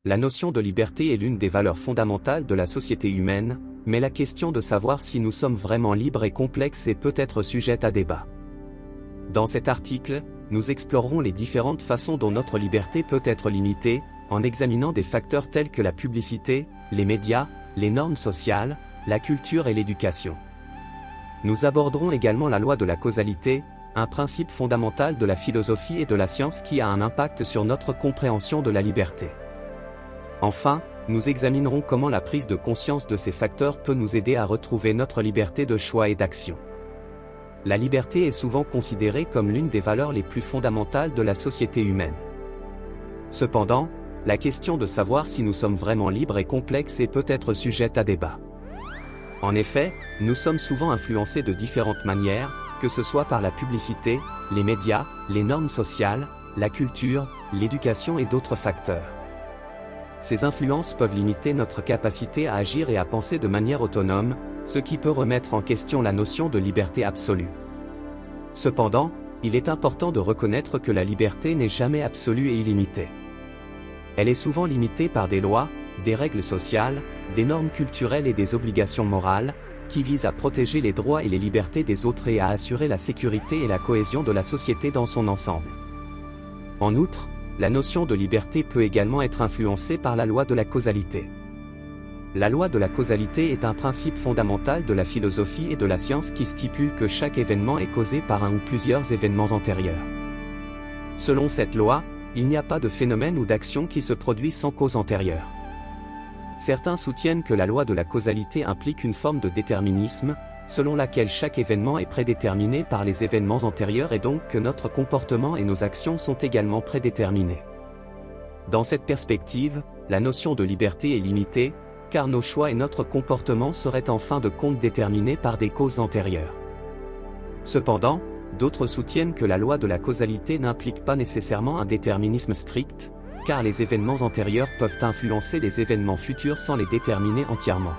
La notion de liberté est l'une des valeurs fondamentales de la société humaine, mais la question de savoir si nous sommes vraiment libres est complexe et peut être sujette à débat. Dans cet article, nous explorerons les différentes façons dont notre liberté peut être limitée, en examinant des facteurs tels que la publicité, les médias, les normes sociales, la culture et l'éducation. Nous aborderons également la loi de la causalité, un principe fondamental de la philosophie et de la science qui a un impact sur notre compréhension de la liberté. Enfin, nous examinerons comment la prise de conscience de ces facteurs peut nous aider à retrouver notre liberté de choix et d'action. La liberté est souvent considérée comme l'une des valeurs les plus fondamentales de la société humaine. Cependant, la question de savoir si nous sommes vraiment libres est complexe et peut être sujette à débat. En effet, nous sommes souvent influencés de différentes manières, que ce soit par la publicité, les médias, les normes sociales, la culture, l'éducation et d'autres facteurs. Ces influences peuvent limiter notre capacité à agir et à penser de manière autonome, ce qui peut remettre en question la notion de liberté absolue. Cependant, il est important de reconnaître que la liberté n'est jamais absolue et illimitée. Elle est souvent limitée par des lois, des règles sociales, des normes culturelles et des obligations morales, qui visent à protéger les droits et les libertés des autres et à assurer la sécurité et la cohésion de la société dans son ensemble. En outre, la notion de liberté peut également être influencée par la loi de la causalité. La loi de la causalité est un principe fondamental de la philosophie et de la science qui stipule que chaque événement est causé par un ou plusieurs événements antérieurs. Selon cette loi, il n'y a pas de phénomène ou d'action qui se produit sans cause antérieure. Certains soutiennent que la loi de la causalité implique une forme de déterminisme, selon laquelle chaque événement est prédéterminé par les événements antérieurs et donc que notre comportement et nos actions sont également prédéterminés. Dans cette perspective, la notion de liberté est limitée, car nos choix et notre comportement seraient en fin de compte déterminés par des causes antérieures. Cependant, d'autres soutiennent que la loi de la causalité n'implique pas nécessairement un déterminisme strict, car les événements antérieurs peuvent influencer les événements futurs sans les déterminer entièrement.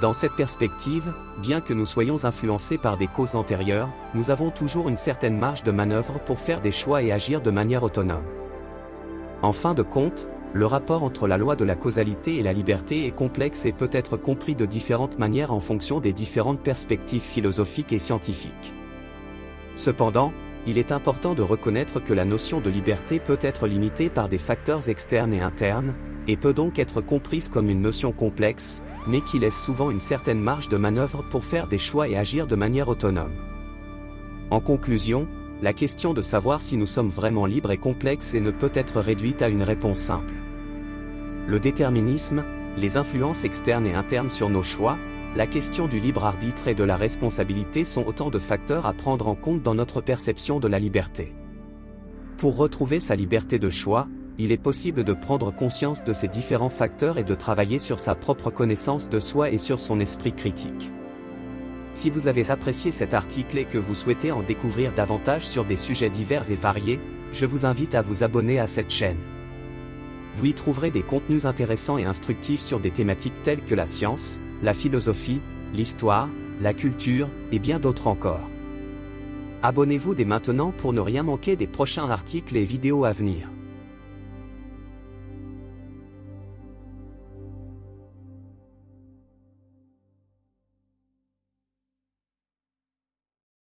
Dans cette perspective, bien que nous soyons influencés par des causes antérieures, nous avons toujours une certaine marge de manœuvre pour faire des choix et agir de manière autonome. En fin de compte, le rapport entre la loi de la causalité et la liberté est complexe et peut être compris de différentes manières en fonction des différentes perspectives philosophiques et scientifiques. Cependant, il est important de reconnaître que la notion de liberté peut être limitée par des facteurs externes et internes, et peut donc être comprise comme une notion complexe, mais qui laisse souvent une certaine marge de manœuvre pour faire des choix et agir de manière autonome. En conclusion, la question de savoir si nous sommes vraiment libres est complexe et ne peut être réduite à une réponse simple. Le déterminisme, les influences externes et internes sur nos choix, la question du libre arbitre et de la responsabilité sont autant de facteurs à prendre en compte dans notre perception de la liberté. Pour retrouver sa liberté de choix, il est possible de prendre conscience de ces différents facteurs et de travailler sur sa propre connaissance de soi et sur son esprit critique. Si vous avez apprécié cet article et que vous souhaitez en découvrir davantage sur des sujets divers et variés, je vous invite à vous abonner à cette chaîne. Vous y trouverez des contenus intéressants et instructifs sur des thématiques telles que la science, la philosophie, l'histoire, la culture, et bien d'autres encore. Abonnez-vous dès maintenant pour ne rien manquer des prochains articles et vidéos à venir.